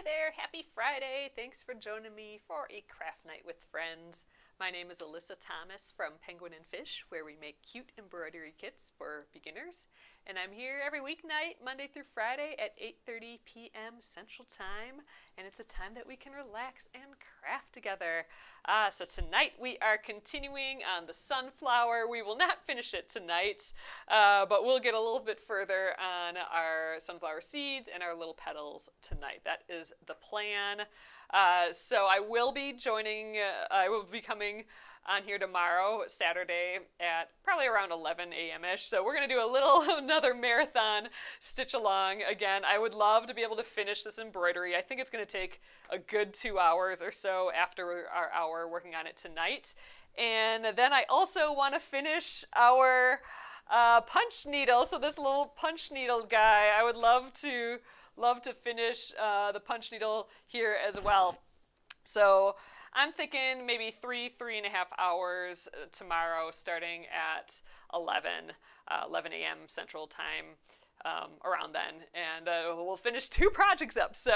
there, happy Friday. Thanks for joining me for a craft night with friends. My name is Alyssa Thomas from Penguin and Fish, where we make cute embroidery kits for beginners. And I'm here every weeknight, Monday through Friday at 8:30 p.m. Central Time. And it's a time that we can relax and craft together. So tonight we are continuing on the sunflower. We will not finish it tonight, but we'll get a little bit further on our sunflower seeds and our little petals tonight. That is the plan. So I will be coming on here tomorrow, Saturday, at probably around 11 a.m.-ish. So we're going to do another marathon stitch along. Again, I would love to be able to finish this embroidery. I think it's going to take a good 2 hours or so after our hour working on it tonight. And then I also want to finish our punch needle. So this little punch needle guy, I would love to finish the punch needle here as well. So I'm thinking maybe 3.5 hours tomorrow, starting at 11 a.m. Central Time, around then. And we'll finish 2 projects up, so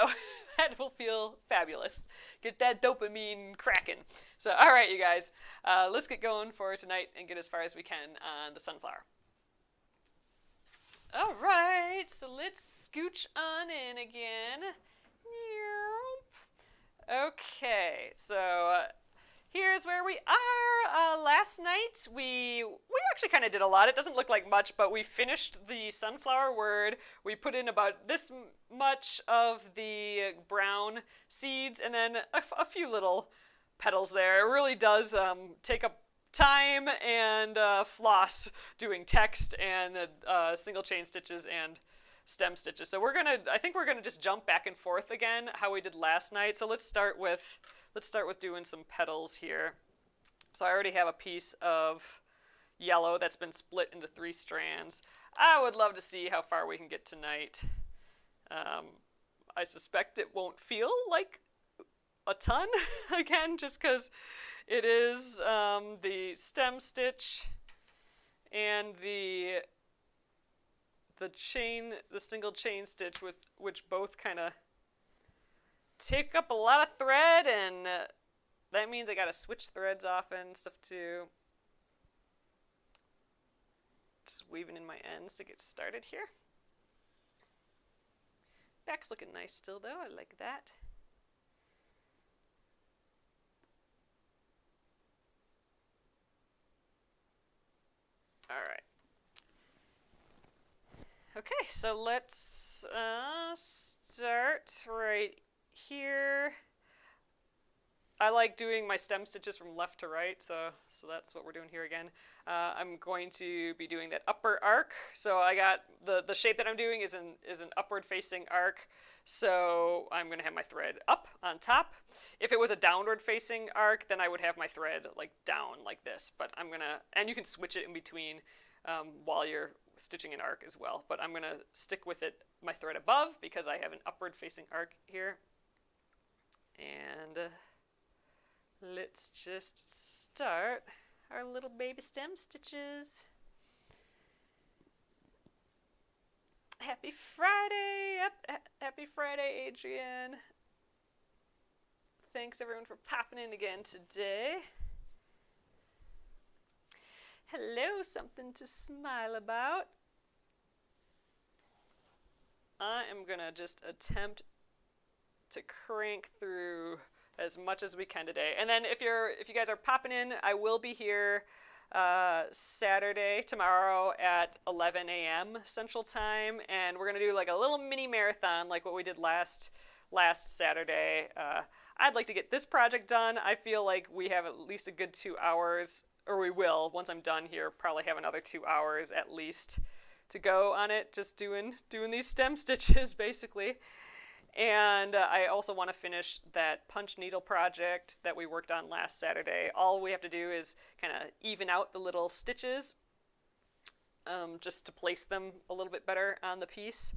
that will feel fabulous. Get that dopamine cracking. So, all right, you guys, let's get going for tonight and get as far as we can on the sunflower. All right, so let's scooch on in again. Okay, so here's where we are. Last night we actually kind of did a lot. It doesn't look like much, but we finished the sunflower word. We put in about this much of the brown seeds and then a few little petals there. It really does take up time and floss doing text and single chain stitches and stem stitches. So I think we're gonna just jump back and forth again how we did last night. So let's start with doing some petals here. So I already have a piece of yellow that's been split into 3 strands. I would love to see how far we can get tonight. I suspect it won't feel like a ton again, just because it is the stem stitch and the single chain stitch, which both kind of take up a lot of thread, and that means I gotta switch threads often and stuff too. Just weaving in my ends to get started here. Back's looking nice still though, I like that. All right. Okay, so let's start right here. I like doing my stem stitches from left to right, so that's what we're doing here again. I'm going to be doing that upper arc. So I got the shape that I'm doing is an upward facing arc. So I'm going to have my thread up on top. If it was a downward facing arc, then I would have my thread like down like this. But and you can switch it in between while you're stitching an arc as well. But I'm going to stick with my thread above because I have an upward facing arc here. And let's just start our little baby stem stitches. Happy Friday! Happy Friday, Adrian. Thanks everyone for popping in again today. Hello, something to smile about. I am gonna just attempt to crank through as much as we can today. And then if you guys are popping in, I will be here Saturday, tomorrow at 11 a.m. Central Time, and we're gonna do like a little mini marathon like what we did last Saturday. I'd like to get this project done. I feel like we have at least a good 2 hours, or we will, once I'm done here, probably have another 2 hours at least to go on it, just doing these stem stitches basically. And I also want to finish that punch needle project that we worked on last Saturday. All we have to do is kind of even out the little stitches just to place them a little bit better on the piece.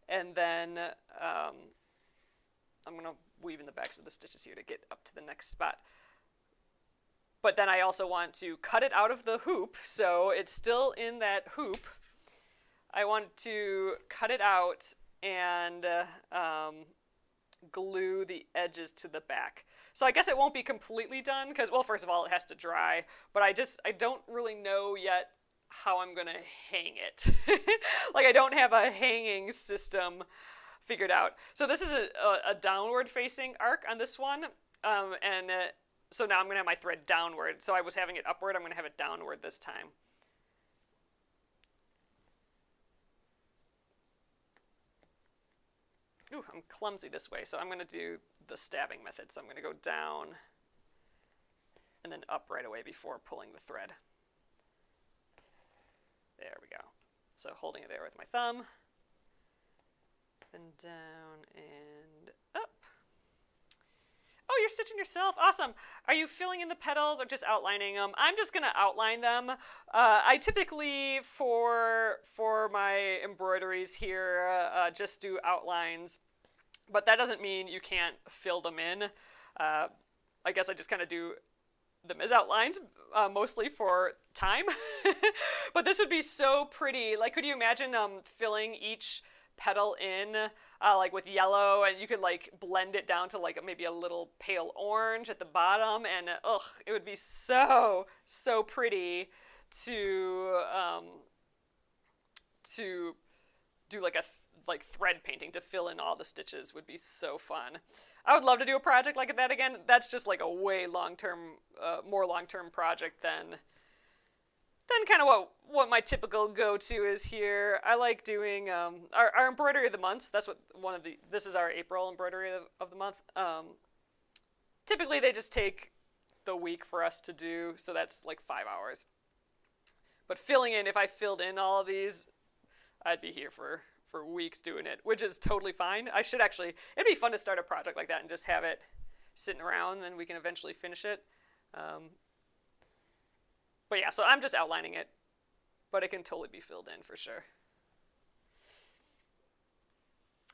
And then I'm going to weave in the backs of the stitches here to get up to the next spot. But then I also want to cut it out of the hoop, so it's still in that hoop. I want to cut it out and glue the edges to the back. So I guess it won't be completely done because, well, first of all, it has to dry, but I don't really know yet how I'm gonna hang it. Like, I don't have a hanging system figured out. So this is a downward facing arc on this one, so now I'm gonna have my thread downward. So I was having it upward, I'm gonna have it downward this time. Ooh, I'm clumsy this way, so I'm going to do the stabbing method. So I'm going to go down and then up right away before pulling the thread. There we go. So holding it there with my thumb, then down and up. Oh, you're stitching yourself. Awesome. Are you filling in the petals or just outlining them? I'm just going to outline them. I typically, for my embroideries here, just do outlines. But that doesn't mean you can't fill them in. I guess I just kind of do them as outlines, mostly for time. But this would be so pretty. Like, could you imagine filling each petal in like with yellow, and you could like blend it down to like maybe a little pale orange at the bottom, and it would be so pretty to do like a thread painting to fill in all the stitches. Would be so fun. I would love to do a project like that again. That's just like a way more long-term project than kind of what my typical go-to is here. I like doing our embroidery of the months. That's what this is our April embroidery of the month. Typically they just take the week for us to do, so that's like 5 hours. But filling in, if I filled in all of these, I'd be here for weeks doing it, which is totally fine. It'd be fun to start a project like that and just have it sitting around, and we can eventually finish it. But yeah, so I'm just outlining it, but it can totally be filled in for sure.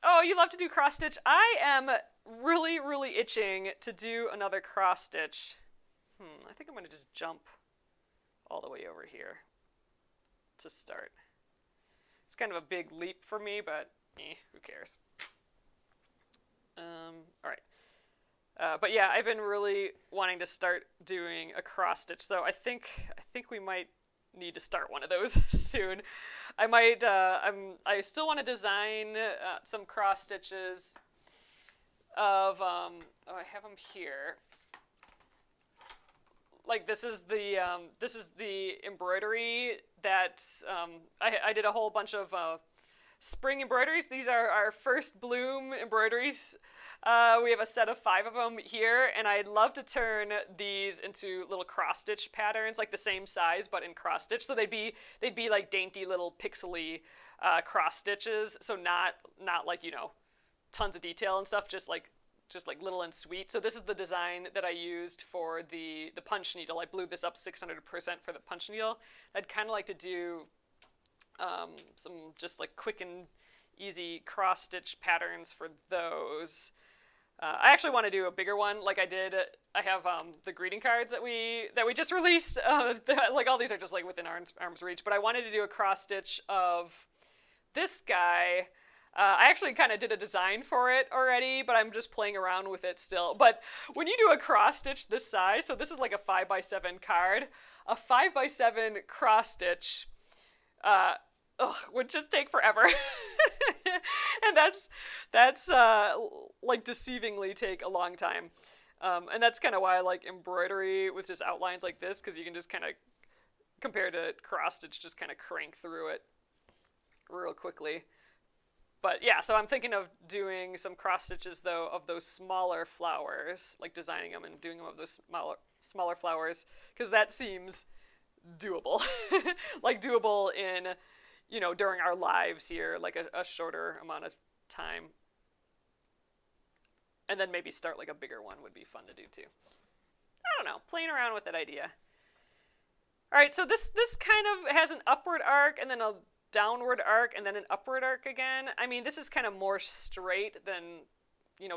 Oh, you love to do cross stitch. I am really, really itching to do another cross stitch. I think I'm going to just jump all the way over here to start. It's kind of a big leap for me, but who cares? All right. But yeah, I've been really wanting to start doing a cross stitch, so I think we might need to start one of those soon. I might. I still want to design some cross stitches of. I have them here. Like this is the embroidery that I did a whole bunch of spring embroideries. These are our first bloom embroideries. We have a set of 5 of them here, and I'd love to turn these into little cross stitch patterns, like the same size but in cross stitch. So they'd be like dainty little pixely cross stitches. So not like tons of detail and stuff, just like little and sweet. So this is the design that I used for the punch needle. I blew this up 600% for the punch needle. I'd kind of like to do some just like quick and easy cross stitch patterns for those. I actually want to do a bigger one, like I did. I have the greeting cards that we just released. Like all these are just like within arm's reach. But I wanted to do a cross stitch of this guy. I actually kind of did a design for it already, but I'm just playing around with it still. But when you do a cross stitch this size, so this is like a 5x7 card, a 5x7 cross stitch would just take forever. And that's like deceivingly take a long time. And that's kind of why I like embroidery with just outlines like this, because you can just kind of, compared to cross stitch, just kind of crank through it real quickly. But yeah, so I'm thinking of doing some cross stitches though of those smaller flowers, like designing them and doing them of those smaller flowers, because that seems doable. Like doable in, during our lives here, like a shorter amount of time. And then maybe start like a bigger one would be fun to do too. I don't know, playing around with that idea. All right, so this kind of has an upward arc and then a downward arc and then an upward arc again. I mean, this is kind of more straight than,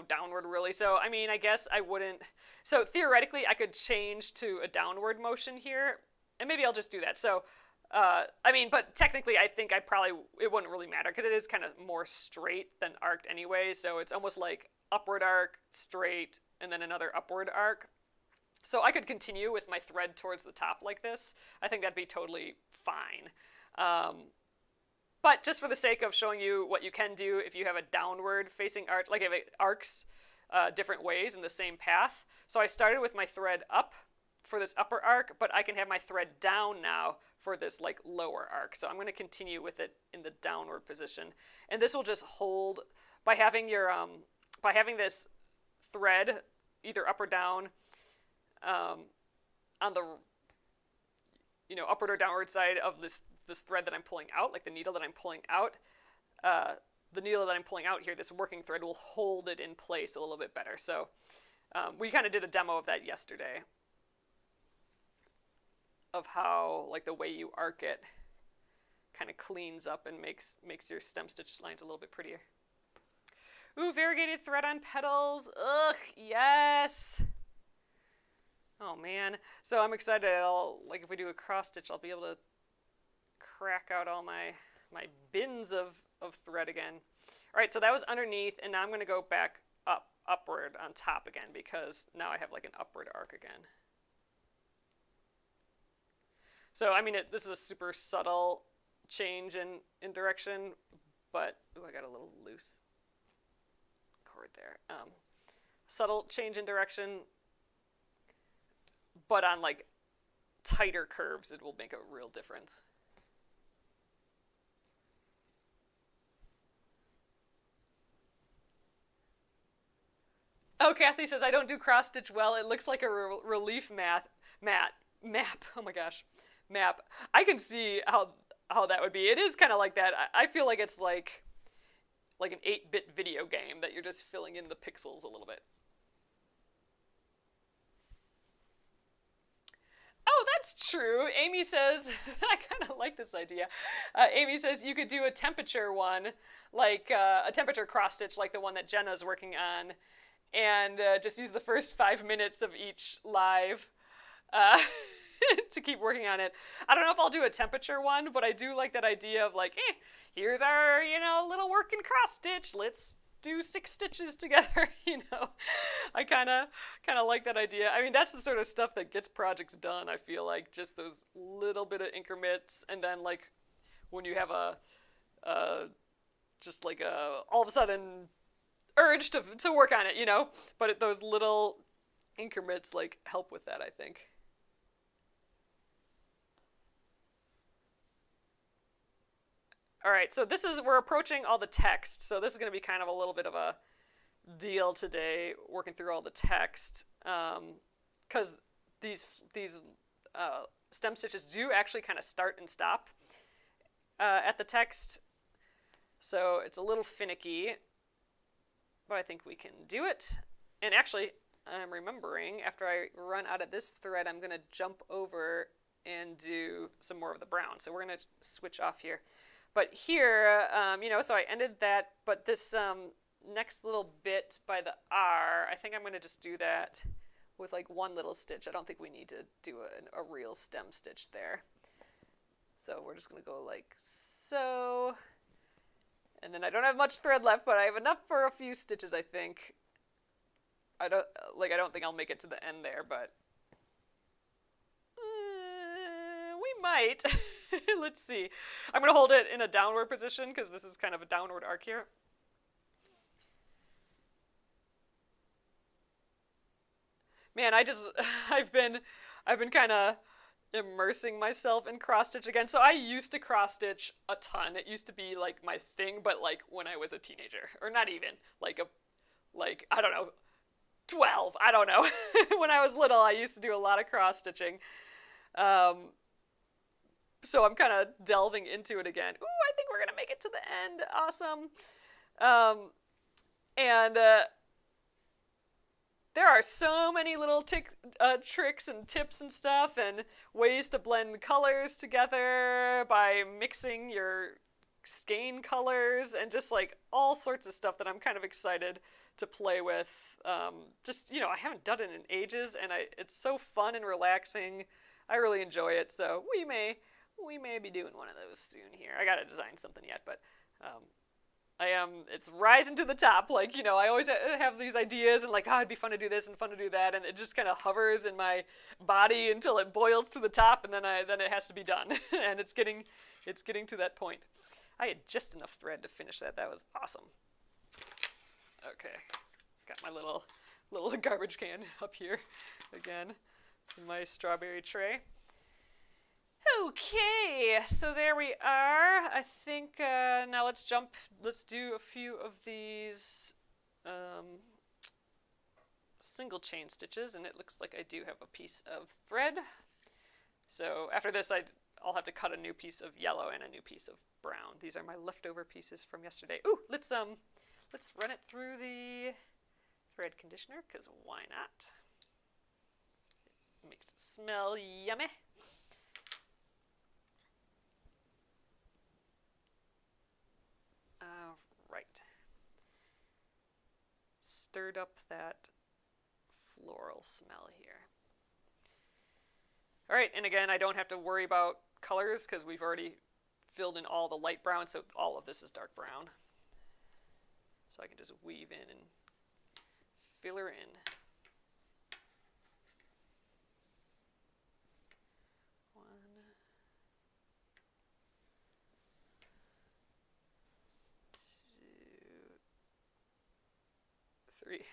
downward really. So, I mean, I guess I wouldn't. So theoretically, I could change to a downward motion here, and maybe I'll just do that. So, but technically, I think it wouldn't really matter because it is kind of more straight than arced anyway. So it's almost like upward arc, straight, and then another upward arc. So I could continue with my thread towards the top like this. I think that'd be totally fine. But just for the sake of showing you what you can do if you have a downward facing arc, like if it arcs different ways in the same path. So I started with my thread up for this upper arc, but I can have my thread down now for this like lower arc. So I'm going to continue with it in the downward position. And this will just hold by having your by having this thread either up or down on the upward or downward side of this thread that I'm pulling out, like the needle that I'm pulling out. The needle that I'm pulling out here, this working thread, will hold it in place a little bit better. So we kind of did a demo of that yesterday, of how like the way you arc it kind of cleans up and makes your stem stitch lines a little bit prettier. Ooh, variegated thread on petals. Ugh, yes. Oh man. So I'm excited. If we do a cross stitch, I'll be able to crack out all my bins of thread again. All right, so that was underneath, and now I'm going to go back upward on top again, because now I have like an upward arc again. So I mean, this is a super subtle change in direction, but ooh, I got a little loose cord there. Subtle change in direction, but on like tighter curves, it will make a real difference. Oh, Kathy says, I don't do cross stitch well. It looks like a relief map. Oh my gosh, map. I can see how that would be. It is kind of like that. I feel like it's like an 8-bit video game that you're just filling in the pixels a little bit. Oh, that's true. Amy says, I kind of like this idea. Amy says you could do a temperature one, like a temperature cross stitch like the one that Jenna's working on, and just use the first 5 minutes of each live to keep working on it. I don't know if I'll do a temperature one, but I do like that idea of like, here's our, little working cross stitch. Let's do 6 stitches together, I kind of like that idea. I mean, that's the sort of stuff that gets projects done, I feel like, just those little bit of increments, and then like when you have just like all of a sudden urge to work on it, but those little increments like help with that, I think. All right, so we're approaching all the text, so this is going to be kind of a little bit of a deal today, working through all the text, because these stem stitches do actually kind of start and stop at the text, so it's a little finicky, but I think we can do it. And actually, I'm remembering, after I run out of this thread, I'm going to jump over and do some more of the brown, so we're going to switch off here. But here, so I ended that, but this next little bit by the R, I think I'm going to just do that with like one little stitch. I don't think we need to do a real stem stitch there. So we're just going to go like so. And then I don't have much thread left, but I have enough for a few stitches, I think. I don't think I'll make it to the end there, but we might. Let's see. I'm going to hold it in a downward position because this is kind of a downward arc here. Man, I've been kind of immersing myself in cross stitch again. So I used to cross stitch a ton. It used to be like my thing, but like when I was a teenager, or not even like I don't know, 12. I don't know. When I was little, I used to do a lot of cross stitching. So I'm kind of delving into it again. Ooh, I think we're going to make it to the end. Awesome. And there are so many little tricks and tips and stuff and ways to blend colors together by mixing your skein colors and just like all sorts of stuff that I'm kind of excited to play with. I haven't done it in ages, and it's so fun and relaxing. I really enjoy it, so we may be doing one of those soon here. I gotta design something yet, but It's rising to the top. Like, I always have these ideas and like, oh, it'd be fun to do this and fun to do that. And it just kind of hovers in my body until it boils to the top, and then it has to be done. And it's getting to that point. I had just enough thread to finish that. That was awesome. Okay. Got my little garbage can up here again in my strawberry tray. Okay, so there we are. I think now let's do a few of these single chain stitches, and it looks like I do have a piece of thread. So after this, I'll have to cut a new piece of yellow and a new piece of brown. These are my leftover pieces from yesterday. Ooh, let's run it through the thread conditioner, because why not? It makes it smell yummy. Right. Stirred up that floral smell here. All right, and again, I don't have to worry about colors because we've already filled in all the light brown, so all of this is dark brown. So I can just weave in and fill her in.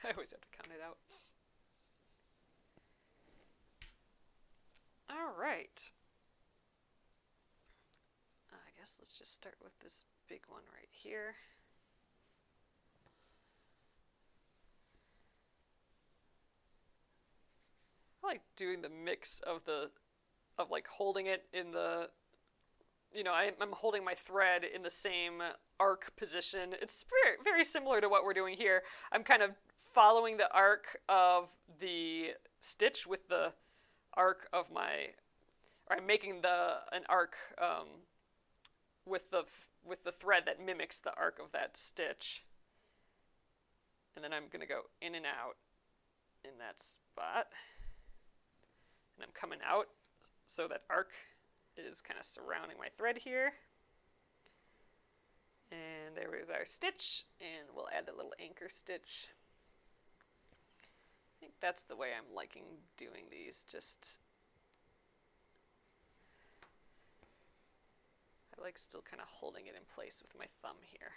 I always have to count it out. All right. I guess let's just start with this big one right here. I like doing the mix of like holding it in the, I'm holding my thread in the same arc position. It's very, very similar to what we're doing here. I'm kind of following the arc of the stitch with the arc of I'm making an arc with the thread that mimics the arc of that stitch. And then I'm going to go in and out in that spot. And I'm coming out so that arc is kind of surrounding my thread here. And there is our stitch, and we'll add the little anchor stitch. I think that's the way I'm liking doing these. I like still kind of holding it in place with my thumb here.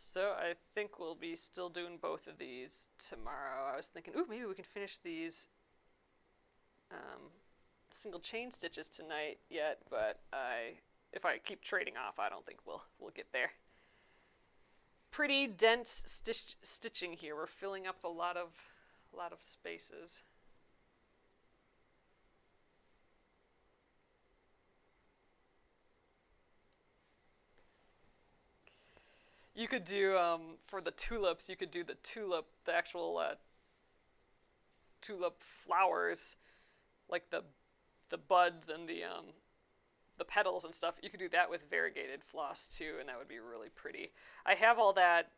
So I think we'll be still doing both of these tomorrow. I was thinking, ooh, maybe we can finish these single chain stitches tonight yet, but if I keep trading off, I don't think we'll get there. Pretty dense stitching here. We're filling up a lot of spaces. You could do, for the tulips, you could do the actual tulip flowers, like the buds and the petals and stuff. You could do that with variegated floss too, and that would be really pretty. I have all that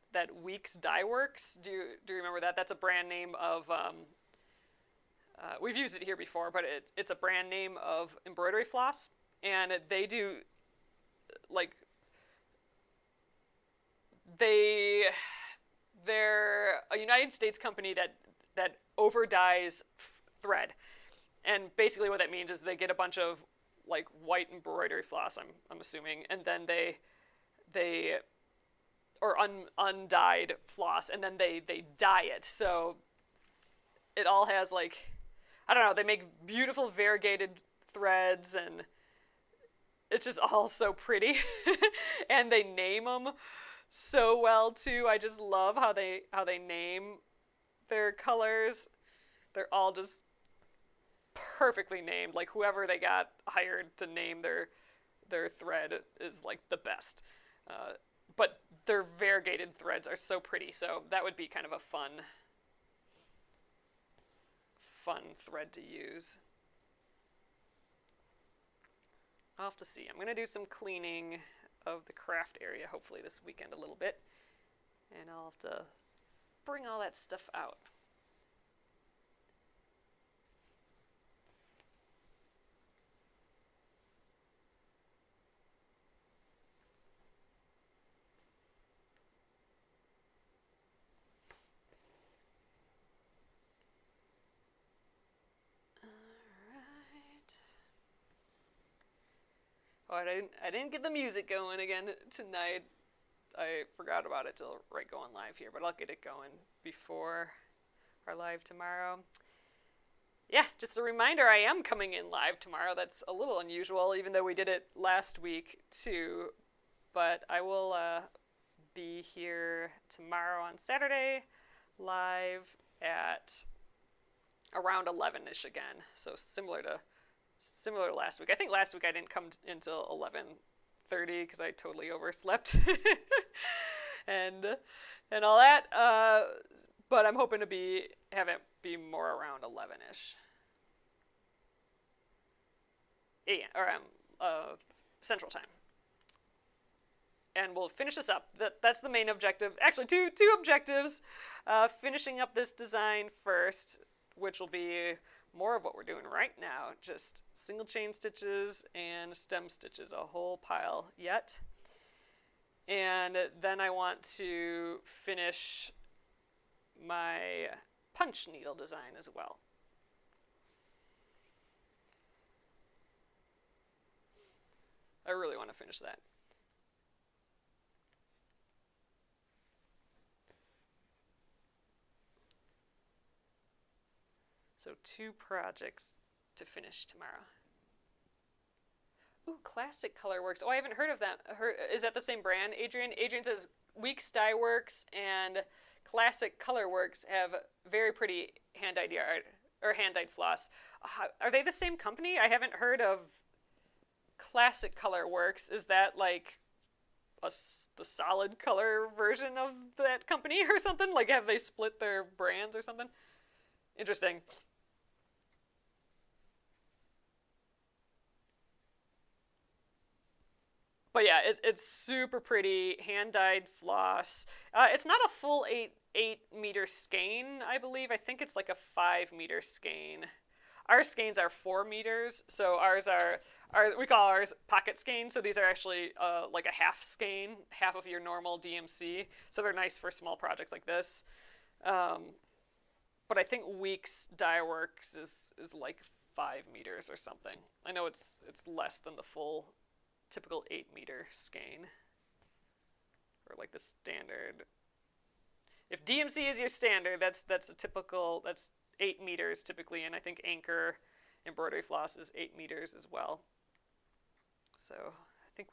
Weeks Dye Works. Do you remember that? That's a brand name of, we've used it here before, but it's a brand name of embroidery floss, and they do, like, they're a United States company that over dyes thread, and basically what that means is they get a bunch of like white embroidery floss, I'm assuming, and then they or undyed floss, and then they dye it, so it all has, like, I don't know, they make beautiful variegated threads, and it's just all so pretty. And they name them so well too. I just love how they name their colors. They're all just perfectly named. Like, whoever they got hired to name their thread is like the best. But their variegated threads are so pretty, so that would be kind of a fun thread to use. I'll have to see. I'm going to do some cleaning of the craft area hopefully this weekend a little bit. And I'll have to bring all that stuff out. Oh, I didn't get the music going again tonight. I forgot about it till right going live here, but I'll get it going before our live tomorrow. Yeah, just a reminder, I am coming in live tomorrow. That's a little unusual, even though we did it last week too. But I will be here tomorrow on Saturday, live at around 11ish again. So similar to last week. I think last week I didn't come until 11:30 because I totally overslept and all that. But I'm hoping to have it be more around 11ish. Central time. And we'll finish this up. That's the main objective. Actually, two objectives. Finishing up this design first, which will be more of what we're doing right now. Just single chain stitches and stem stitches, a whole pile yet. And then I want to finish my punch needle design as well. I really want to finish that. So 2 projects to finish tomorrow. Ooh, Classic Colorworks. Oh, I haven't heard of that. Is that the same brand, Adrian? Adrian says weekday Works and Classic Colorworks have very pretty hand-dyed art, or hand-dyed floss. Are they the same company? I haven't heard of Classic Colorworks. Is that like the solid color version of that company or something? Like, have they split their brands or something? Interesting. But yeah, it's super pretty, hand-dyed floss. It's not a full 8 meter skein, I believe. I think it's like a 5 meter skein. Our skeins are 4 meters, so we call ours pocket skeins. So these are actually like a half skein, half of your normal DMC. So they're nice for small projects like this. But I think Weeks Dye Works is like 5 meters or something. I know it's less than the full typical 8 meter skein, or like the standard. If DMC is your standard, that's 8 meters typically, and I think Anchor embroidery floss is 8 meters as well. So I think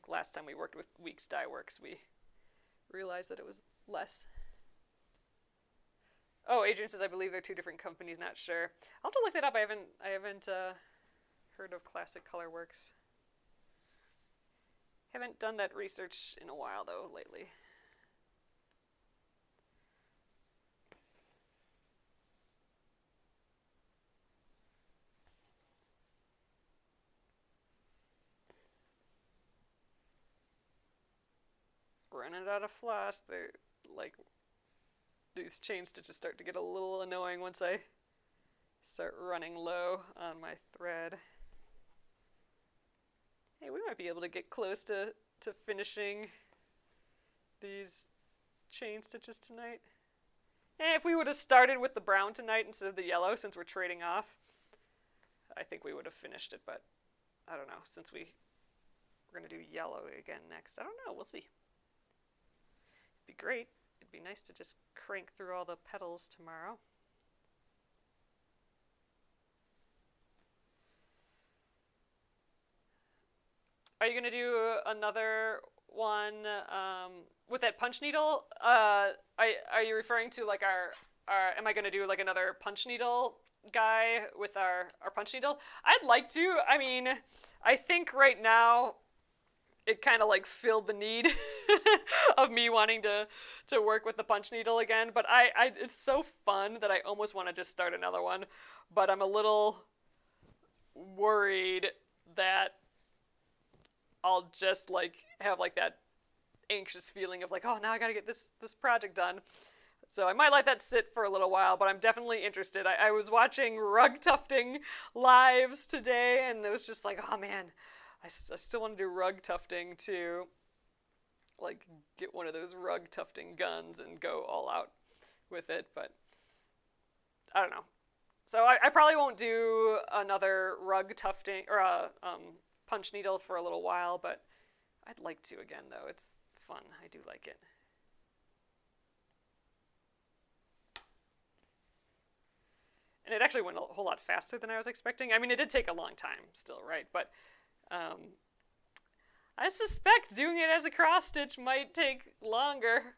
last time we worked with Weeks Dye Works, we realized that it was less. Oh, Adrian says I believe they're 2 different companies. Not sure. I'll have to look that up. I haven't heard of Classic Colorworks. Haven't done that research in a while though lately. Running out of floss. They're like, these chain stitches start to get a little annoying once I start running low on my thread. Hey, we might be able to get close to finishing these chain stitches tonight. If we would have started with the brown tonight instead of the yellow, since we're trading off, I think we would have finished it, but I don't know, since we're going to do yellow again next. I don't know, we'll see. It'd be great. It'd be nice to just crank through all the petals tomorrow. Are you going to do another one with that punch needle? Are you referring to like am I going to do like another punch needle guy with our punch needle? I'd like to. I mean, I think right now it kind of like filled the need of me wanting to work with the punch needle again. But it's so fun that I almost want to just start another one. But I'm a little worried that I'll just like have like that anxious feeling of like, oh, now I gotta get this project done. So I might let that sit for a little while, but I'm definitely interested. I was watching rug tufting lives today, and it was just like, oh man, I still want to do rug tufting too. Like, get one of those rug tufting guns and go all out with it, but I don't know. So I probably won't do another rug tufting or a punch needle for a little while, but I'd like to again, though. It's fun. I do like it. And it actually went a whole lot faster than I was expecting. I mean, it did take a long time still, right? But I suspect doing it as a cross stitch might take longer.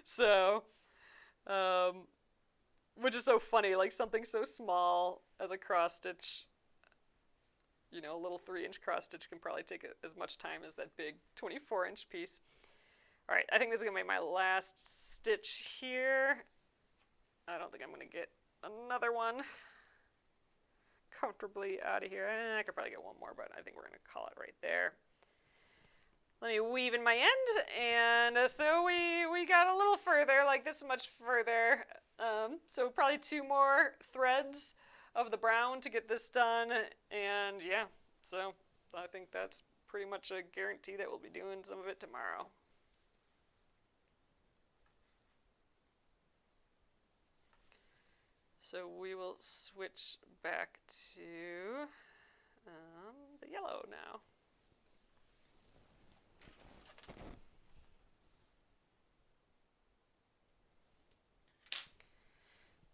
So, which is so funny, like something so small as a cross stitch, you know, a little 3-inch cross stitch can probably take as much time as that big 24-inch piece. All right, I think this is gonna be my last stitch here. I don't think I'm going to get another one comfortably out of here. I could probably get one more, but I think we're going to call it right there. Let me weave in my end, and so we got a little further, like this much further. So probably 2 more threads of the brown to get this done, and yeah, so I think that's pretty much a guarantee that we'll be doing some of it tomorrow. So we will switch back to the yellow now.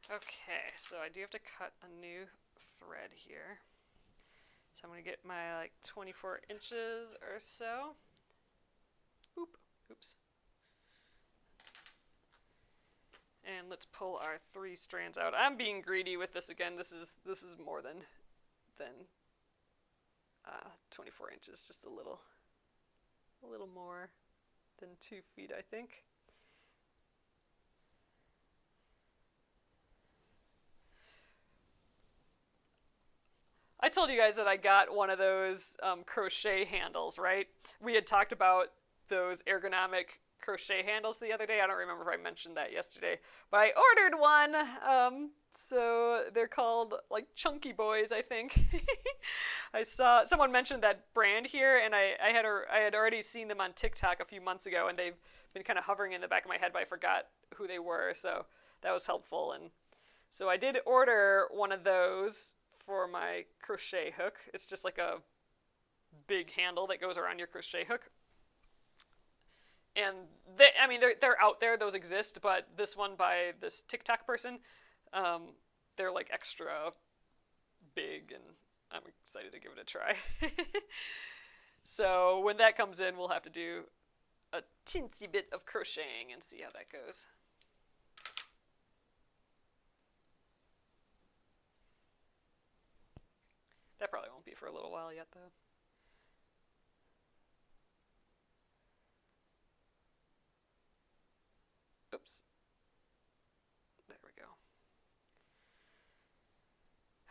Okay, so I do have to cut a new thread here. So I'm going to get my like 24 inches or so. Oops. And let's pull our 3 strands out. I'm being greedy with this again. This is more than 24 inches, just a little more than 2 feet, I think. I told you guys that I got one of those crochet handles, right? We had talked about those ergonomic crochet handles the other day. I don't remember if I mentioned that yesterday, but I ordered one. So they're called like Chunky Boys, I think. I saw someone mentioned that brand here, and I had already seen them on TikTok a few months ago, and they've been kind of hovering in the back of my head, but I forgot who they were. So that was helpful, and so I did order one of those for my crochet hook. It's just like a big handle that goes around your crochet hook. And they're out there, those exist, but this one by this TikTok person, they're like extra big, and I'm excited to give it a try. So when that comes in, we'll have to do a teensy bit of crocheting and see how that goes. That probably won't be for a little while yet, though. Oops. There we go.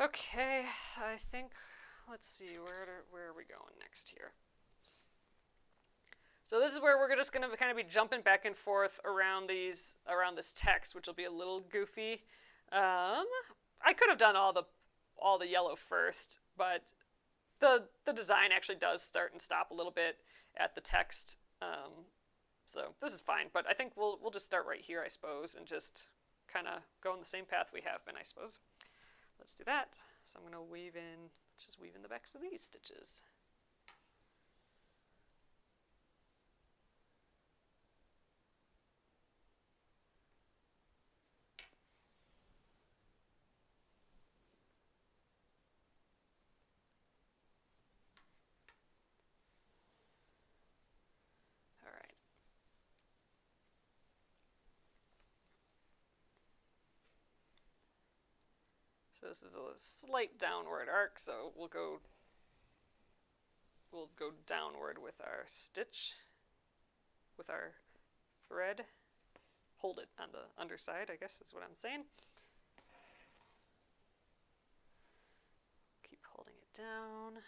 Okay, I think, let's see, where are we going next here? So this is where we're just going to kind of be jumping back and forth around this text, which will be a little goofy. I could have done all the yellow first, but the design actually does start and stop a little bit at the text. So this is fine, but I think we'll just start right here, I suppose, and just kind of go on the same path we have been, I suppose. Let's do that. So I'm going to just weave in the backs of these stitches. So this is a slight downward arc, so we'll go downward with our stitch, with our thread. Hold it on the underside, I guess is what I'm saying. down.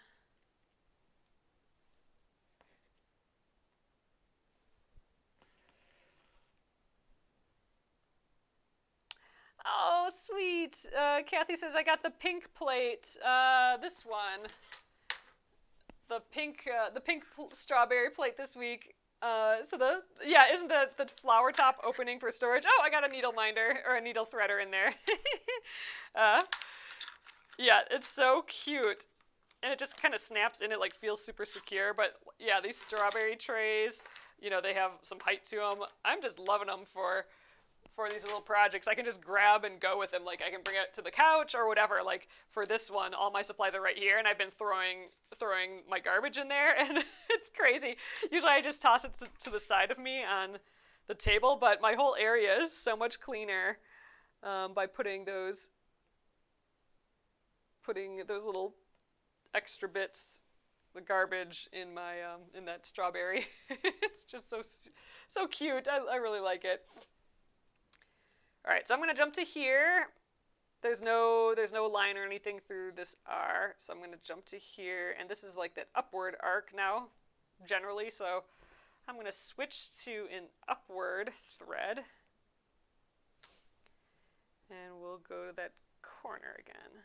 Oh, sweet. Kathy says, I got the pink plate. This one. The pink strawberry plate this week. Isn't the flower top opening for storage? Oh, I got a needle minder or a needle threader in there. Yeah, it's so cute. And it just kind of snaps in. It like feels super secure. But yeah, these strawberry trays, they have some height to them. I'm just loving them for these little projects. I can just grab and go with them. Like I can bring it to the couch or whatever. Like for this one, all my supplies are right here, and I've been throwing my garbage in there, and it's crazy. Usually I just toss it to the side of me on the table, but my whole area is so much cleaner by putting those little extra bits, the garbage in my in that strawberry. It's just so cute. I really like it. All right, so I'm going to jump to here. There's no line or anything through this R, so I'm going to jump to here, and this is like that upward arc now, generally, so I'm going to switch to an upward thread, and we'll go to that corner again.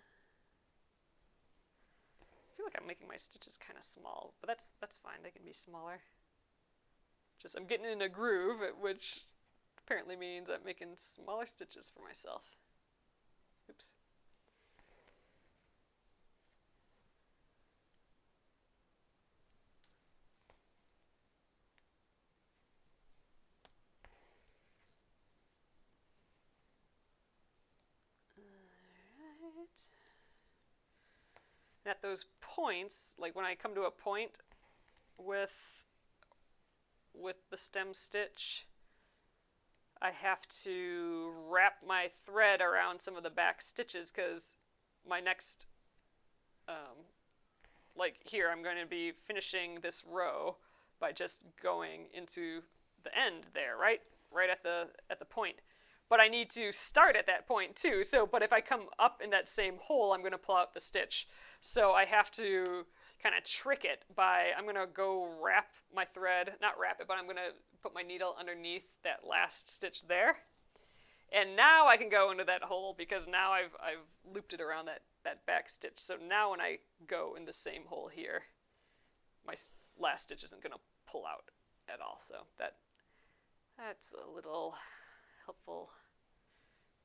I feel like I'm making my stitches kind of small, but that's fine. They can be smaller. Just I'm getting in a groove, which apparently means I'm making smaller stitches for myself. Oops. Alright. And at those points, like when I come to a point with the stem stitch, I have to wrap my thread around some of the back stitches because my next, like here, I'm going to be finishing this row by just going into the end there, right at the point. But I need to start at that point too. But if I come up in that same hole, I'm going to pull out the stitch. So I have to kind of trick it by, I'm going to go wrap my thread, not wrap it, but I'm going to put my needle underneath that last stitch there. And now I can go into that hole because now I've looped it around that back stitch. So now when I go in the same hole here, my last stitch isn't going to pull out at all. So that's a little helpful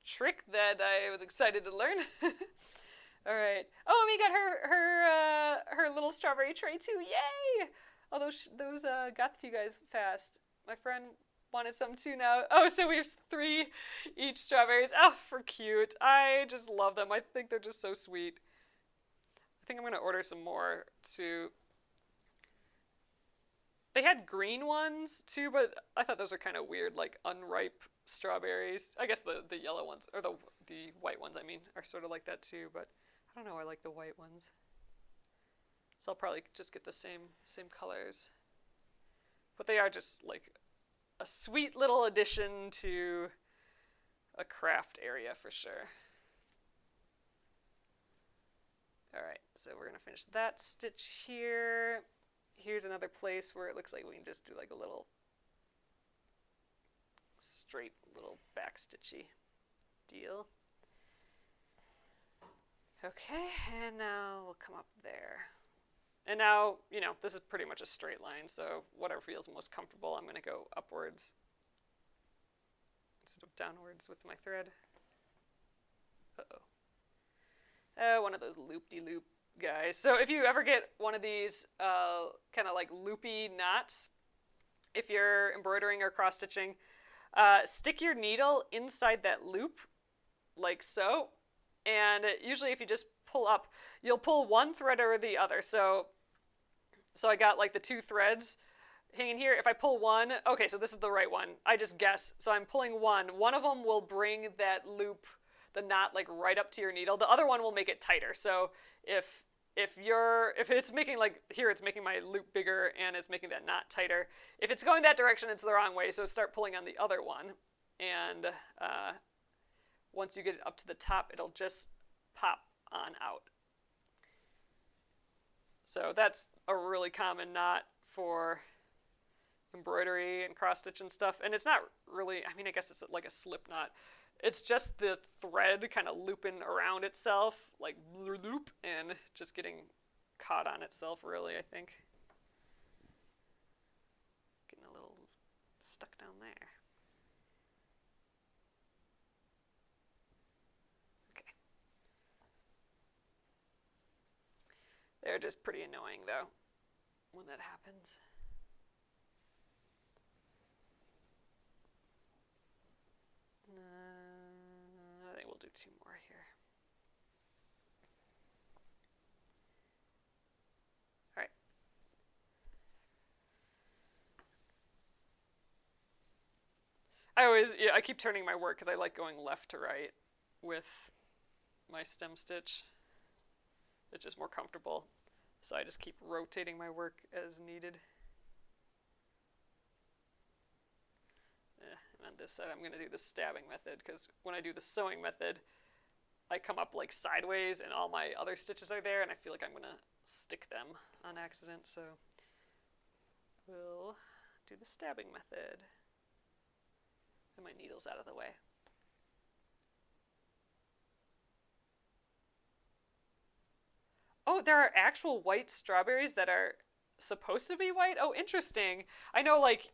trick that I was excited to learn. All right. Oh, and we got her little strawberry tray too. Yay! Oh, those got to you guys fast. My friend wanted some too now. Oh, so we have 3 each strawberries. Oh, for cute. I just love them. I think they're just so sweet. I think I'm going to order some more too. They had green ones too, but I thought those were kind of weird, like unripe strawberries. I guess the yellow ones, or the white ones, I mean, are sort of like that too, but I don't know, I like the white ones. So I'll probably just get the same colors. But they are just like a sweet little addition to a craft area for sure. All right, so we're gonna finish that stitch here. Here's another place where it looks like we can just do like a little straight little back stitchy deal. Okay, and now we'll come up there. And now, this is pretty much a straight line, so whatever feels most comfortable, I'm going to go upwards instead of downwards with my thread. Uh-oh. Oh, one of those loop-de-loop guys. So if you ever get one of these kind of like loopy knots, if you're embroidering or cross-stitching, stick your needle inside that loop, like so. And usually if you just pull up, you'll pull one thread or the other. So I got like the 2 threads hanging here. If I pull one, okay, so this is the right one. I just guess. So I'm pulling one. One of them will bring that loop, the knot, like right up to your needle. The other one will make it tighter. So if it's making, like here, it's making my loop bigger and it's making that knot tighter. If it's going that direction, it's the wrong way. So start pulling on the other one. And once you get it up to the top, it'll just pop on out. So that's a really common knot for embroidery and cross stitch and stuff. And it's not really, I mean, I guess it's like a slip knot. It's just the thread kind of looping around itself, like loop, and just getting caught on itself, really, I think. Getting a little stuck down there. Okay. They're just pretty annoying, though, when that happens. I think we'll do 2 more here. All right. I keep turning my work because I like going left to right with my stem stitch. It's just more comfortable. So I just keep rotating my work as needed. And on this side, I'm going to do the stabbing method, because when I do the sewing method, I come up like sideways and all my other stitches are there, and I feel like I'm going to stick them on accident. So we'll do the stabbing method. And my needle's out of the way. Oh, there are actual white strawberries that are supposed to be white? Oh, interesting. I know, like,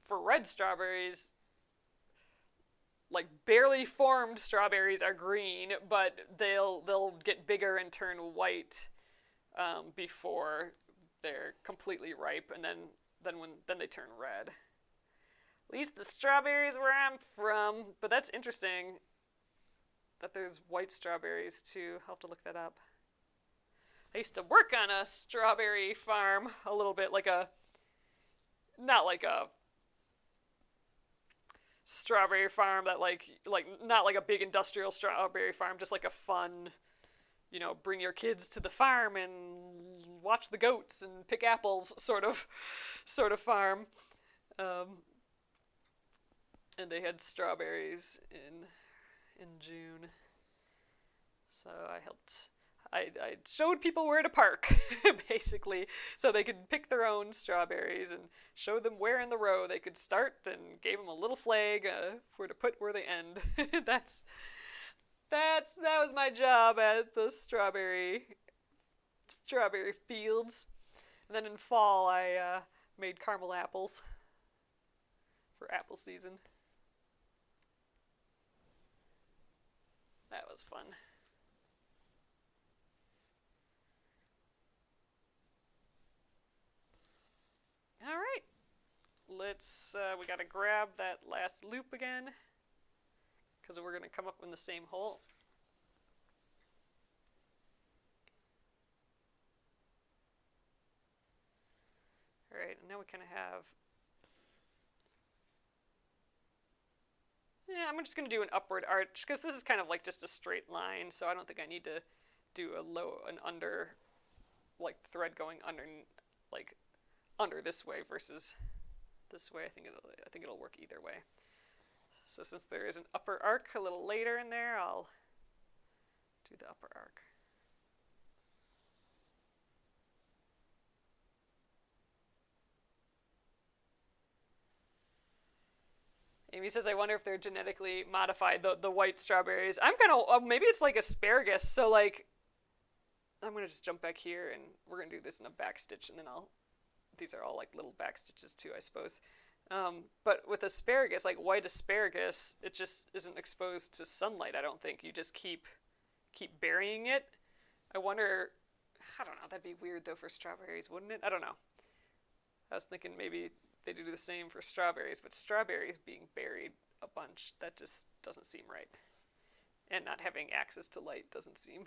for red strawberries, like barely formed strawberries are green, but they'll get bigger and turn white before they're completely ripe, and then they turn red. At least the strawberries where I'm from, but that's interesting that there's white strawberries too. I'll have to look that up. I used to work on a strawberry farm a little bit, not like a strawberry farm that like not like a big industrial strawberry farm, just like a fun, bring your kids to the farm and watch the goats and pick apples sort of farm. And they had strawberries in June, so I showed people where to park, basically, so they could pick their own strawberries, and showed them where in the row they could start, and gave them a little flag where to put where they end. That was my job at the strawberry fields. And then in fall, I made caramel apples for apple season. That was fun. All right, we gotta grab that last loop again, because we're gonna come up in the same hole. All right, and now we kind of have, I'm just gonna do an upward arch, because this is kind of like just a straight line, so I don't think I need to do an under, like thread going under, like under this way versus this way. I think it'll work either way. So since there is an upper arc a little later in there, I'll do the upper arc. Amy says, I wonder if they're genetically modified, the white strawberries. I'm gonna, maybe it's like asparagus, so like, I'm gonna just jump back here, and we're gonna do this in a back stitch, and then these are all like little back stitches too, I suppose. But with asparagus, like white asparagus, it just isn't exposed to sunlight, I don't think. You just keep burying it. I wonder, I don't know, that'd be weird though for strawberries, wouldn't it? I don't know. I was thinking maybe they do the same for strawberries, but strawberries being buried a bunch, that just doesn't seem right. And not having access to light doesn't seem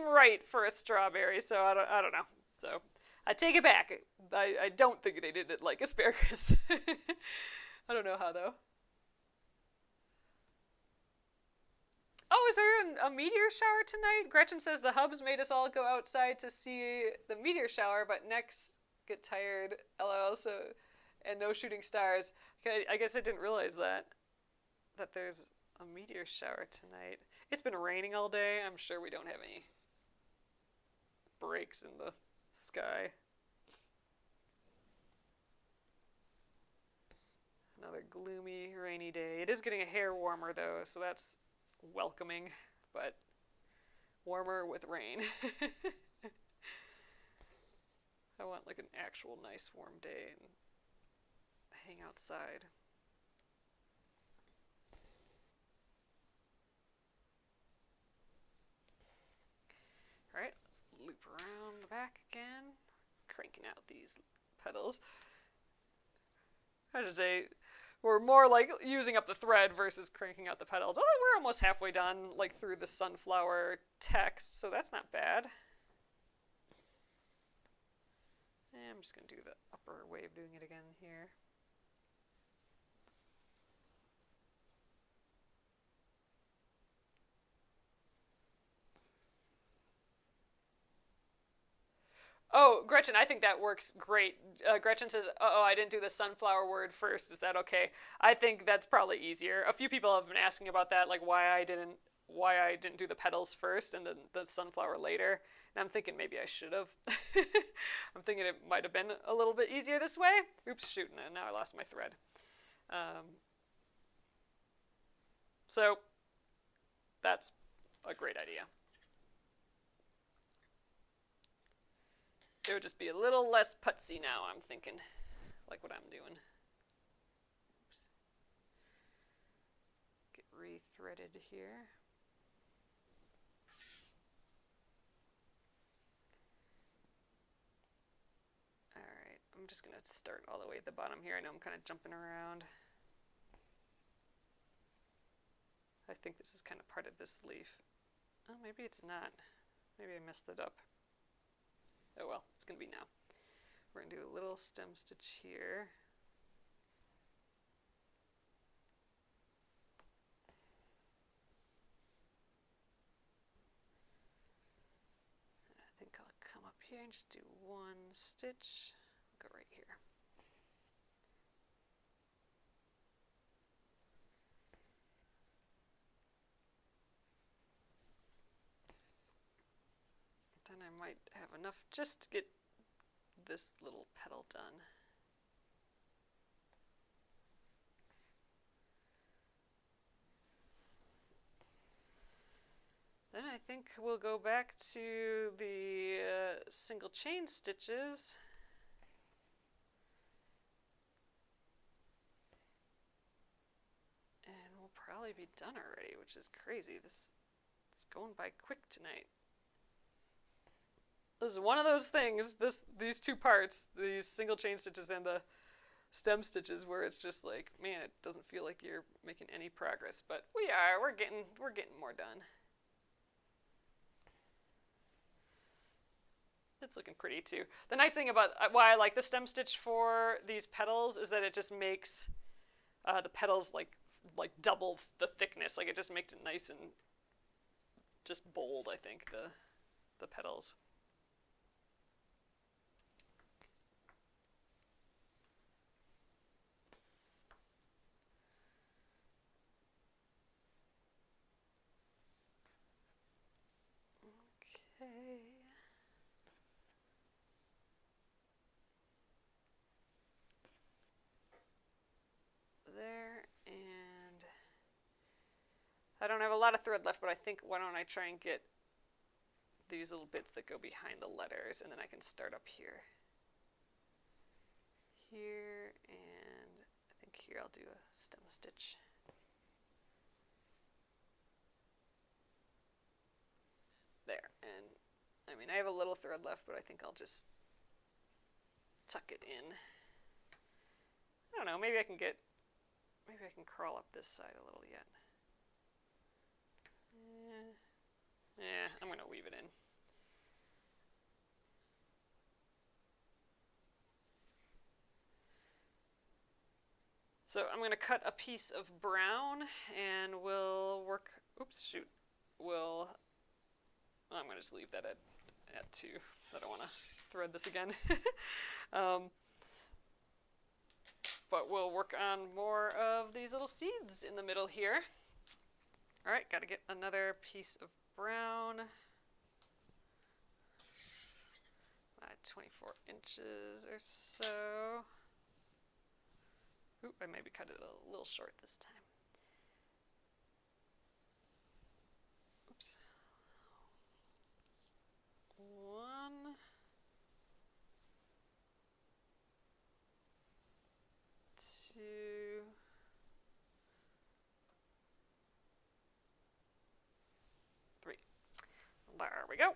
right for a strawberry, so I don't know. So I take it back. I don't think they did it like asparagus. I don't know how though. Oh, is there a meteor shower tonight? Gretchen says the hubs made us all go outside to see the meteor shower, but necks get tired, lol, so, and no shooting stars. Okay, I guess I didn't realize that there's a meteor shower tonight. It's been raining all day. I'm sure we don't have any breaks in the sky. Another gloomy, rainy day. It is getting a hair warmer though, so that's welcoming, but warmer with rain. I want like an actual nice warm day and hang outside. Alright, let's loop around the back again, cranking out these petals. I should say we're more like using up the thread versus cranking out the petals. Although we're almost halfway done, like through the sunflower text, so that's not bad. And I'm just going to do the upper way of doing it again here. Oh, Gretchen, I think that works great. Gretchen says, uh-oh, I didn't do the sunflower word first. Is that okay? I think that's probably easier. A few people have been asking about that, like why I didn't do the petals first and then the sunflower later. And I'm thinking maybe I should have. I'm thinking it might have been a little bit easier this way. Oops, shoot, now I lost my thread. So that's a great idea. It would just be a little less putsy now, I'm thinking, like what I'm doing. Oops. Get re-threaded here. Alright, I'm just going to start all the way at the bottom here. I know I'm kind of jumping around. I think this is kind of part of this leaf. Oh, maybe it's not. Maybe I messed it up. Oh well, it's going to be now. We're going to do a little stem stitch here. And I think I'll come up here and just do one stitch. I'll go right here. Then I might have enough just to get this little petal done. Then I think we'll go back to the single chain stitches. And we'll probably be done already, which is crazy. It's going by quick tonight. This is one of those things, these two parts, these single chain stitches and the stem stitches, where it's just like, man, it doesn't feel like you're making any progress, but we're getting more done. It's looking pretty too. The nice thing about why I like the stem stitch for these petals is that it just makes the petals like double the thickness. Like it just makes it nice and just bold, I think, the petals. Okay. There, and I don't have a lot of thread left, but I think why don't I try and get these little bits that go behind the letters, and then I can start up here. Here, and I think here I'll do a stem stitch. There, and I mean I have a little thread left, but I think I'll just tuck it in. I don't know, maybe I can crawl up this side a little yet. Yeah, I'm gonna weave it in. So I'm gonna cut a piece of brown and we'll work, oops, shoot. I'm gonna just leave that at 2. I don't wanna thread this again. But we'll work on more of these little seeds in the middle here. All right, gotta get another piece of brown. 24 inches or so. Ooh, I maybe cut it a little short this time. Oops. 1, 2, 3. There we go.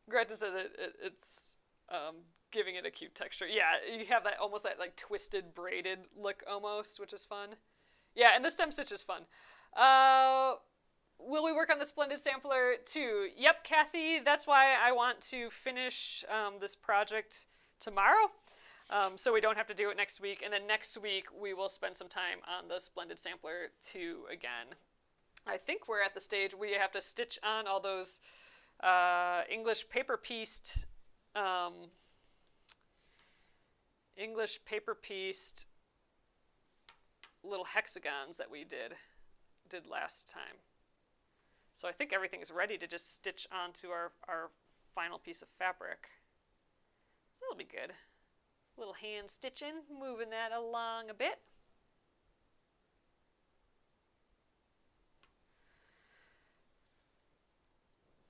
Gretchen says it's giving it a cute texture. Yeah, you have that almost that like twisted braided look almost, which is fun. Yeah, and the stem stitch is fun. Will we work on the Splendid Sampler too? Yep, Kathy, that's why I want to finish this project tomorrow. So we don't have to do it next week. And then next week we will spend some time on the Splendid Sampler 2 again. I think we're at the stage where you have to stitch on all those English paper pieced little hexagons that we did last time. So I think everything's ready to just stitch onto our final piece of fabric. So that'll be good. A little hand stitching, moving that along a bit.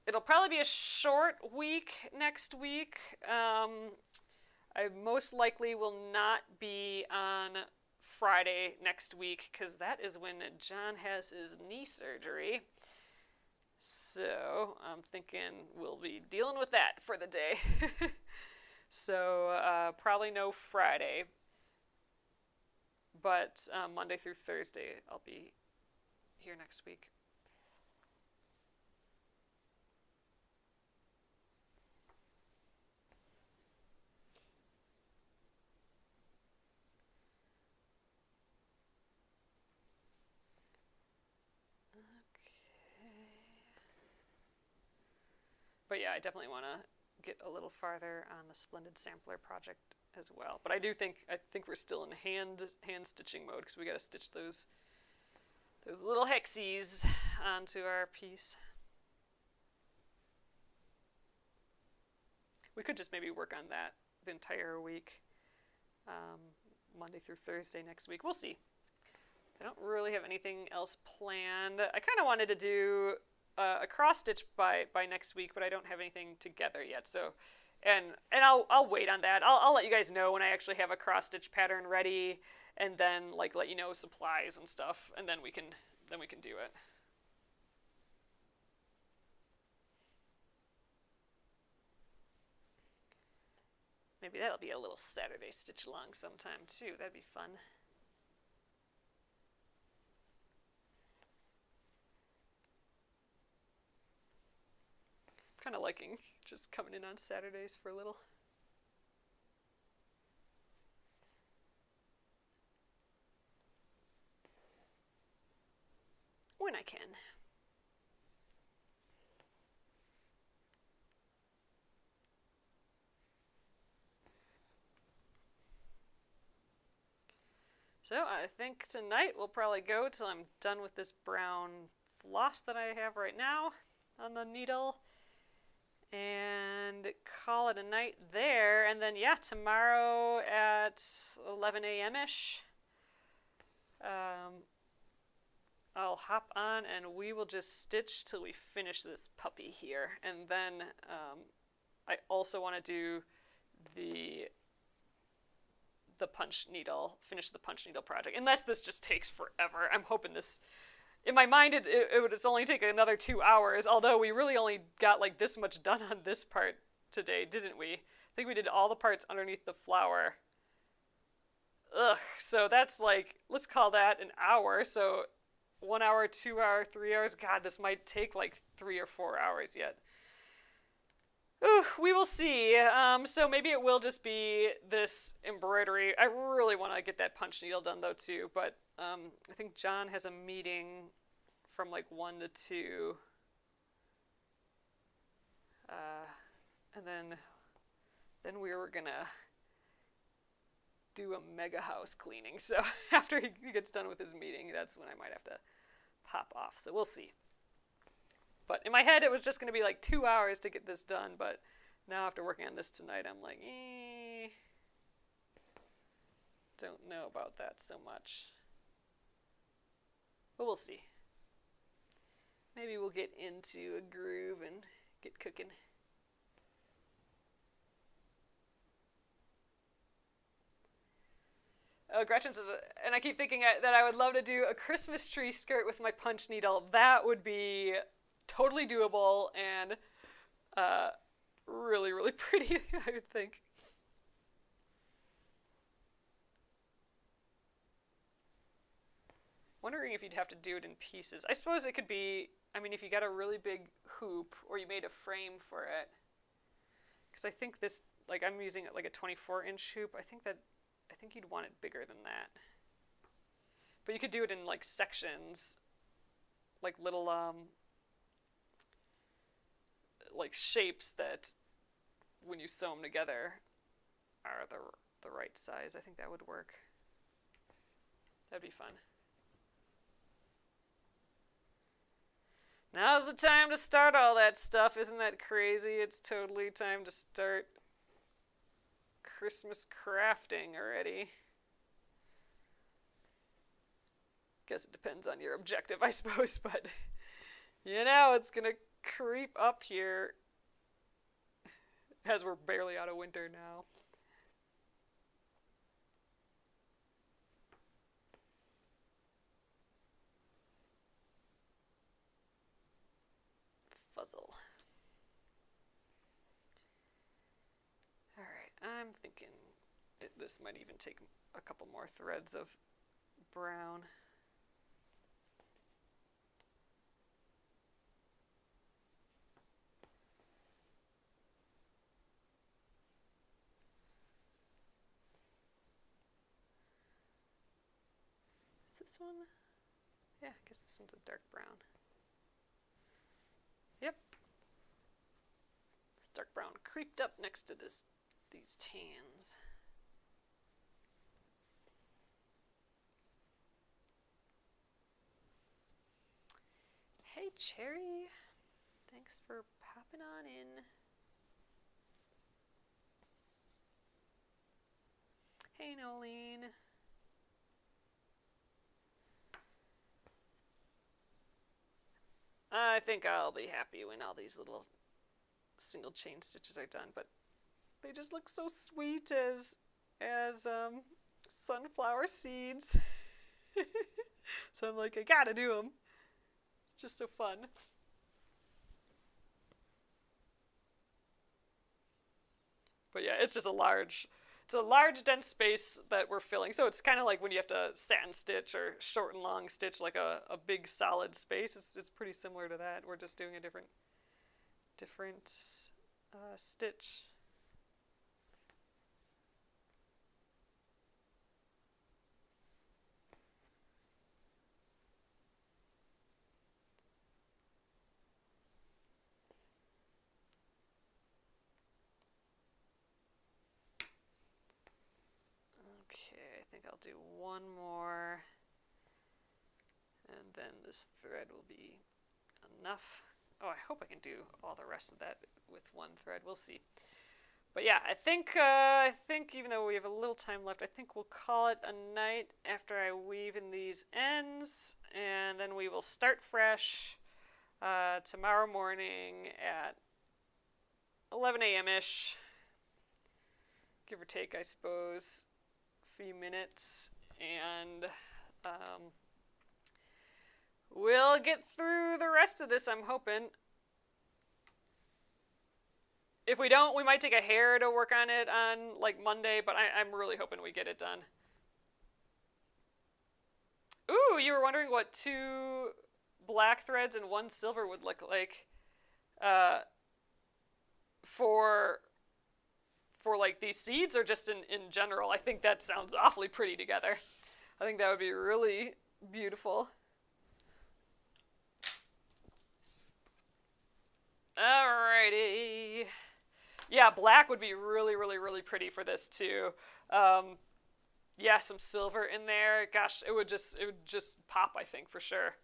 It'll probably be a short week next week. I most likely will not be on Friday next week because that is when John has his knee surgery. So I'm thinking we'll be dealing with that for the day. So probably no Friday. But Monday through Thursday I'll be here next week. But yeah, I definitely want to get a little farther on the Splendid Sampler project as well. But I think we're still in hand stitching mode because we got to stitch those little hexies onto our piece. We could just maybe work on that the entire week, Monday through Thursday next week. We'll see. I don't really have anything else planned. I kind of wanted to do a cross stitch by next week, but I don't have anything together yet. So, and I'll wait on that. I'll let you guys know when I actually have a cross stitch pattern ready, and then like let you know supplies and stuff, and then we can do it. Maybe that'll be a little Saturday stitch along sometime too. That'd be fun. Kind of liking just coming in on Saturdays for a little. When I can. So I think tonight we'll probably go till I'm done with this brown floss that I have right now on the needle. And call it a night there. And then, yeah, tomorrow at 11 a.m.-ish, I'll hop on and we will just stitch till we finish this puppy here. And then I also want to do the punch needle, finish the punch needle project. Unless this just takes forever. I'm hoping this... In my mind, it would only take another 2 hours, although we really only got like this much done on this part today, didn't we? I think we did all the parts underneath the flower. Ugh, so that's like, let's call that an hour. So 1 hour, 2 hour, 3 hours. God, this might take like 3 or 4 hours yet. Ooh, we will see. So maybe it will just be this embroidery. I really want to get that punch needle done though too, but I think John has a meeting from like 1 to 2. And then we were gonna do a mega house cleaning. So after he gets done with his meeting, that's when I might have to pop off. So we'll see. But in my head, it was just gonna be like 2 hours to get this done. But now after working on this tonight, I'm like, don't know about that so much. But we'll see. Maybe we'll get into a groove and get cooking. Oh, Gretchen says, and I keep thinking that I would love to do a Christmas tree skirt with my punch needle. That would be totally doable and really, really pretty, I would think. Wondering if you'd have to do it in pieces. I suppose it could be, I mean, if you got a really big hoop or you made a frame for it. Because I think this, like I'm using like a 24-inch hoop. I think you'd want it bigger than that. But you could do it in like sections, like little like shapes that when you sew them together are the right size. I think that would work. That'd be fun. Now's the time to start all that stuff. Isn't that crazy? It's totally time to start Christmas crafting already. Guess it depends on your objective, I suppose, but you know, it's gonna creep up here as we're barely out of winter now. Fuzzle. Alright, I'm thinking this might even take a couple more threads of brown. Is this one? Yeah, I guess this one's a dark brown. Yep. This dark brown creeped up next to these tans. Hey, Cherry. Thanks for popping on in. Hey, Nolene. I think I'll be happy when all these little single chain stitches are done, but they just look so sweet as sunflower seeds. So I'm like, I gotta do them. It's just so fun. But yeah, it's just a large dense space that we're filling. So it's kind of like when you have to satin stitch or short and long stitch like a big solid space. It's pretty similar to that. We're just doing a different stitch. Okay, I think I'll do one more, and then this thread will be enough. Oh, I hope I can do all the rest of that with one thread. We'll see. But yeah, I think even though we have a little time left, I think we'll call it a night after I weave in these ends, and then we will start fresh tomorrow morning at 11 a.m.-ish, give or take, I suppose, a few minutes, and we'll get through the rest of this, I'm hoping. If we don't, we might take a hair to work on it on like Monday, but I'm really hoping we get it done. Ooh, you were wondering what 2 black threads and 1 silver would look like for like these seeds, or just in general. I think that sounds awfully pretty together. I think that would be really beautiful. Alrighty. Yeah, black would be really, really, really pretty for this too. Um, yeah, some silver in there. Gosh, it would just pop, I think, for sure.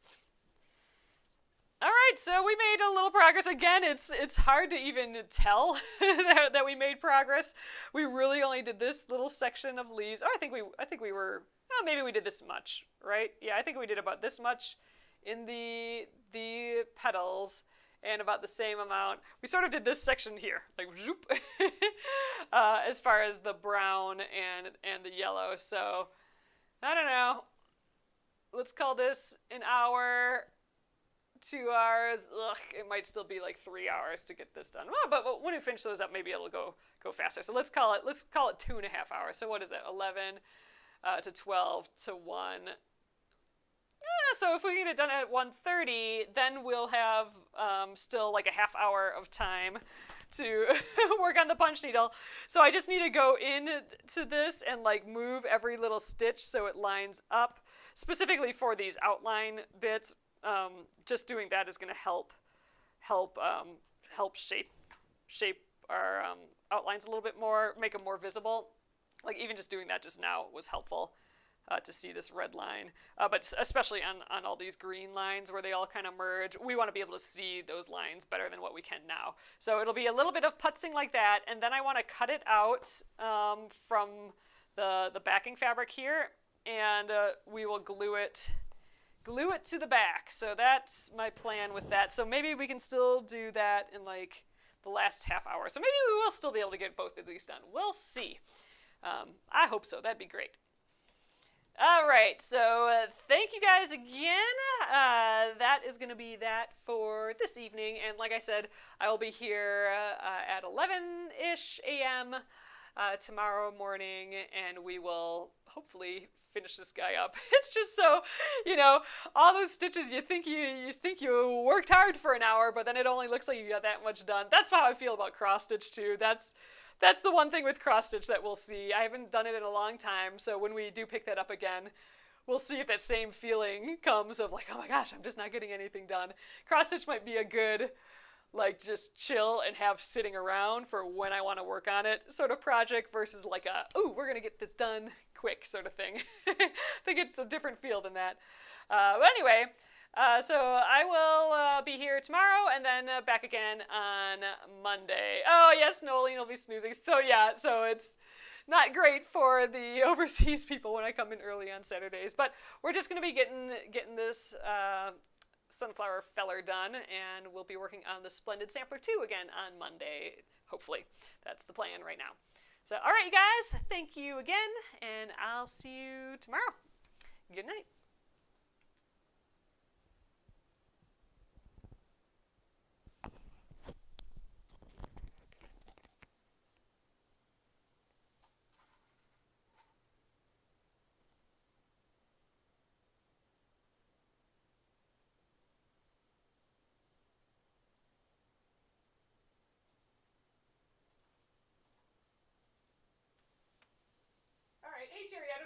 All right, so we made a little progress. Again, it's hard to even tell that we made progress. We really only did this little section of leaves. Oh, I think we were maybe we did this much, right? Yeah, I think we did about this much in the petals and about the same amount. We sort of did this section here, like zoop, as far as the brown and the yellow. So I don't know. Let's call this an hour. 2 hours. Ugh, it might still be like 3 hours to get this done. Well, but when we finish those up, maybe it'll go faster. So let's call it 2.5 hours. So what is it? 11 to 12 to 1. Yeah, so if we get it done at 1:30, then we'll have still like a half hour of time to work on the punch needle. So I just need to go into this and like move every little stitch so it lines up, specifically for these outline bits. Just doing that is going to help shape our outlines a little bit more, make them more visible. Like even just doing that just now was helpful to see this red line, but especially on all these green lines where they all kind of merge, we want to be able to see those lines better than what we can now. So it'll be a little bit of putzing like that, and then I want to cut it out from the backing fabric here, and we will glue it to the back. So that's my plan with that. So maybe we can still do that in like the last half hour. So maybe we will still be able to get both of these done. We'll see. I hope so. That'd be great. All right. So thank you guys again. That is going to be that for this evening. And like I said, I will be here at 11-ish a.m. Tomorrow morning, and we will hopefully finish this guy up. It's just so, all those stitches, you think you worked hard for an hour, but then it only looks like you got that much done. That's how I feel about cross stitch too. That's the one thing with cross stitch that we'll see. I haven't done it in a long time, so when we do pick that up again, we'll see if that same feeling comes of like, oh my gosh, I'm just not getting anything done. Cross stitch might be a good like just chill and have sitting around for when I want to work on it sort of project versus like we're going to get this done quick sort of thing. I think it's a different feel than that. But anyway, so I will be here tomorrow and then back again on Monday. Oh yes, Nolene will be snoozing. So yeah, so it's not great for the overseas people when I come in early on Saturdays, but we're just going to be getting this sunflower feller done, and we'll be working on the Splendid Sampler 2 again on Monday, hopefully. That's the plan right now. So, all right, you guys, thank you again, and I'll see you tomorrow. Good night. All right, hey, Jerry,